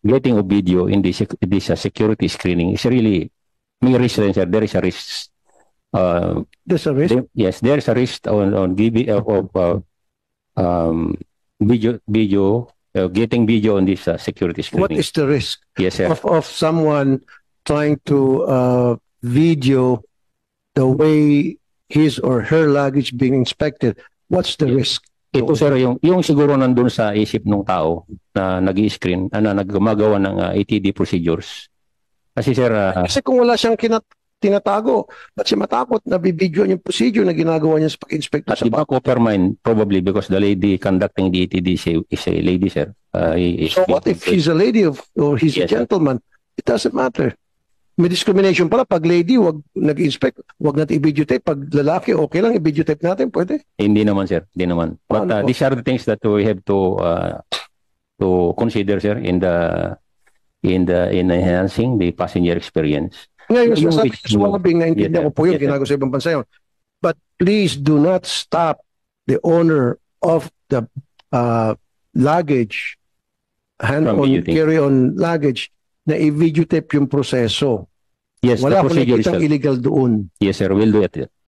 getting a video in this security screening is really may risk rin, sir. There is a risk. There's a risk? Yes, there is a risk on video getting video on this security screening. What is the risk? Yes, sir. Of someone trying to video the way his or her luggage being inspected? What's the risk? Ito, sir, yung siguro nandun sa isip ng tao na nag-i-screen, na naggumagawa ng ATD procedures. Kasi, sir... Kasi kung wala siyang tinatago, ba't siya matakot na bibidyoan yung procedure na ginagawa niya sa pag-inspect? At iba ko per mind, probably because the lady conducting the ATD is a lady, sir. So what if she's a lady or he's a gentleman? It doesn't matter. May discrimination pala. Pag lady, wag nag-inspect, wag natin i-videotape. Pag lalaki, okay lang i-videotape natin, pwede? Hindi naman, sir. Hindi naman. But these are the things that we have to consider, sir, in enhancing the passenger experience. Ngayon, sabi ko sa mga bing, naintindihan ko po yun, ginagawa sa ibang bansa yun. But please do not stop the owner of the luggage, hand-on, carry-on luggage, na i-videotape yung proseso. Yes, wala the akong nakikitang illegal doon. Yes, sir. We'll do it.